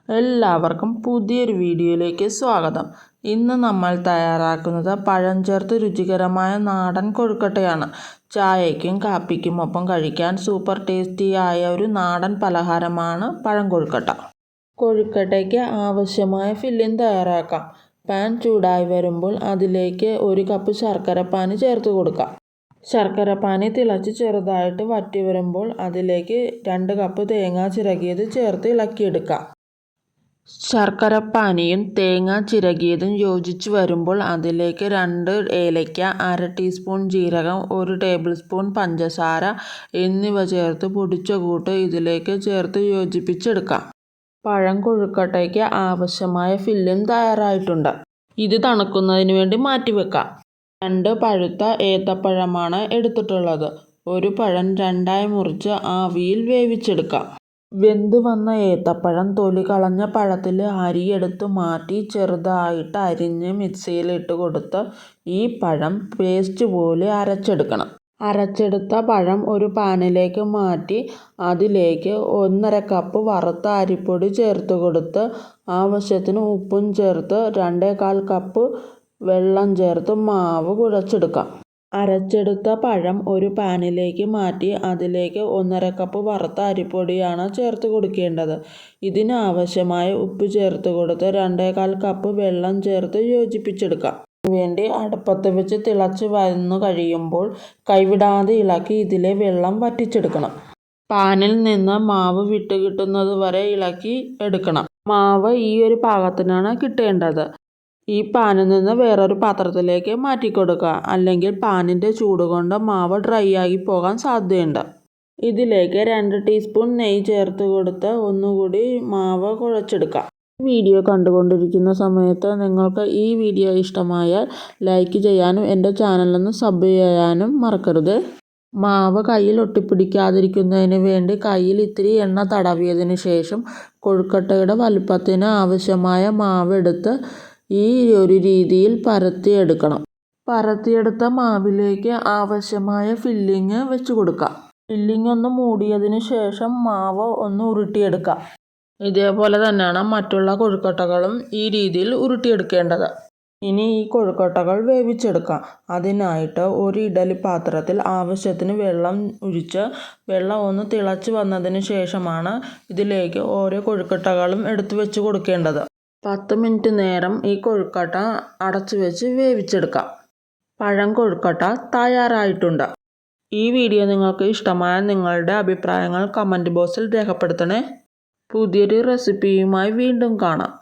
എല്ലാവർക്കും പുതിയൊരു വീഡിയോയിലേക്ക് സ്വാഗതം. ഇന്ന് നമ്മൾ തയ്യാറാക്കുന്നത് പഴം ചേർത്ത് രുചികരമായ നാടൻ കൊഴുക്കട്ടയാണ്. ചായയ്ക്കും കാപ്പിക്കും ഒപ്പം കഴിക്കാൻ സൂപ്പർ ടേസ്റ്റിയായ ഒരു നാടൻ പലഹാരമാണ് പഴം കൊഴുക്കട്ട. കൊഴുക്കട്ടയ്ക്ക് ആവശ്യമായ ഫില്ലിംഗ് തയ്യാറാക്കാം. പാൻ ചൂടായി വരുമ്പോൾ അതിലേക്ക് 1 കപ്പ് ശർക്കരപ്പാനി ചേർത്ത് കൊടുക്കാം. ശർക്കരപ്പാനി തിളച്ച് ചെറുതായിട്ട് വറ്റി വരുമ്പോൾ അതിലേക്ക് 2 കപ്പ് തേങ്ങ ചിരകിയത് ചേർത്ത് ഇളക്കിയെടുക്കാം. ശർക്കരപ്പാനിയും തേങ്ങ ചിരകിയതും യോജിച്ച് വരുമ്പോൾ അതിലേക്ക് 2 ഏലയ്ക്ക, 1/2 ടീസ്പൂൺ ജീരകം, 1 ടേബിൾ സ്പൂൺ പഞ്ചസാര എന്നിവ ചേർത്ത് പൊടിച്ച കൂട്ട് ഇതിലേക്ക് ചേർത്ത് യോജിപ്പിച്ചെടുക്കാം. പഴം കൊഴുക്കട്ടയ്ക്ക് ആവശ്യമായ ഫില്ലിംഗ് തയ്യാറായിട്ടുണ്ട്. ഇത് തണുക്കുന്നതിന് വേണ്ടി മാറ്റിവെക്കാം. 2 പഴുത്ത ഏത്തപ്പഴമാണ് എടുത്തിട്ടുള്ളത്. ഒരു പഴം 2ആയി മുറിച്ച് ആവിയിൽ വേവിച്ചെടുക്കാം. വെന്ത് വന്ന ഏത്തപ്പഴം തൊലി കളഞ്ഞ പഴത്തിൽ അരിയെടുത്ത് മാറ്റി ചെറുതായിട്ട് അരിഞ്ഞ് മിക്സിയിലിട്ട് കൊടുത്ത് ഈ പഴം പേസ്റ്റ് പോലെ അരച്ചെടുക്കണം. അരച്ചെടുത്ത പഴം ഒരു പാനിലേക്ക് മാറ്റി അതിലേക്ക് 1/2 കപ്പ് വറുത്ത അരിപ്പൊടി ചേർത്ത് കൊടുത്ത് ആവശ്യത്തിന് ഉപ്പും ചേർത്ത് 2.25 കപ്പ് വെള്ളം ചേർത്ത് മാവ് കുഴച്ചെടുക്കാം. അരച്ചെടുത്ത പഴം ഒരു പാനിലേക്ക് മാറ്റി അതിലേക്ക് 1/2 കപ്പ് വറുത്ത അരിപ്പൊടിയാണ് ചേർത്ത് കൊടുക്കേണ്ടത്. ഇതിനാവശ്യമായ ഉപ്പ് ചേർത്ത് കൊടുത്ത് 2.25 കപ്പ് വെള്ളം ചേർത്ത് യോജിപ്പിച്ചെടുക്കാം. വേണ്ടി അടുപ്പത്ത് വെച്ച് തിളച്ച് വന്നു കഴിയുമ്പോൾ കൈവിടാതെ ഇളക്കി ഇതിലെ വെള്ളം വറ്റിച്ചെടുക്കണം. പാനിൽ നിന്ന് മാവ് വിട്ട് കിട്ടുന്നത് വരെ ഇളക്കി എടുക്കണം. മാവ് ഈ ഒരു പാകത്തിനാണ് കിട്ടേണ്ടത്. ഈ പാനിൽ നിന്ന് വേറൊരു പാത്രത്തിലേക്ക് മാറ്റിക്കൊടുക്കുക. അല്ലെങ്കിൽ പാനിൻ്റെ ചൂട് കൊണ്ട് മാവ് ഡ്രൈ ആയി പോകാൻ സാധ്യതയുണ്ട്. ഇതിലേക്ക് 2 ടീസ്പൂൺ നെയ്യ് ചേർത്ത് കൊടുത്ത് ഒന്നുകൂടി മാവ് കുഴച്ചെടുക്കാം. വീഡിയോ കണ്ടുകൊണ്ടിരിക്കുന്ന സമയത്ത് നിങ്ങൾക്ക് ഈ വീഡിയോ ഇഷ്ടമായാൽ ലൈക്ക് ചെയ്യാനും എൻ്റെ ചാനലൊന്ന് സബ് ചെയ്യാനും മറക്കരുത്. മാവ് കയ്യിൽ ഒട്ടിപ്പിടിക്കാതിരിക്കുന്നതിന് വേണ്ടി കയ്യിൽ ഇത്തിരി എണ്ണ തടവിയതിന് ശേഷം കൊഴുക്കട്ടയുടെ വലുപ്പത്തിന് ആവശ്യമായ മാവ് എടുത്ത് ഈ ഒരു രീതിയിൽ പരത്തിയെടുക്കണം. പരത്തിയെടുത്ത മാവിലേക്ക് ആവശ്യമായ ഫില്ലിങ് വെച്ച് കൊടുക്കാം. ഫില്ലിങ് ഒന്ന് മൂടിയതിന് ശേഷം മാവ് ഒന്ന് ഉരുട്ടിയെടുക്കാം. ഇതേപോലെ തന്നെയാണ് മറ്റുള്ള കൊഴുക്കട്ടകളും ഈ രീതിയിൽ ഉരുട്ടിയെടുക്കേണ്ടത്. ഇനി ഈ കൊഴുക്കട്ടകൾ വേവിച്ചെടുക്കാം. അതിനായിട്ട് ഒരു ഇഡ്ഡലി പാത്രത്തിൽ ആവശ്യത്തിന് വെള്ളം ഒഴിച്ച് വെള്ളം ഒന്ന് തിളച്ച് വന്നതിന് ശേഷമാണ് ഇതിലേക്ക് ഓരോ കൊഴുക്കട്ടകളും എടുത്ത് വെച്ച് കൊടുക്കേണ്ടത്. 10 മിനിറ്റ് നേരം ഈ കൊഴുക്കട്ട അടച്ചു വെച്ച് വേവിച്ചെടുക്കാം. പഴം കൊഴുക്കട്ട തയ്യാറായിട്ടുണ്ട്. ഈ വീഡിയോ നിങ്ങൾക്ക് ഇഷ്ടമായാൽ നിങ്ങളുടെ അഭിപ്രായങ്ങൾ കമൻറ്റ് ബോക്സിൽ രേഖപ്പെടുത്തണേ. പുതിയൊരു റെസിപ്പിയുമായി വീണ്ടും കാണാം.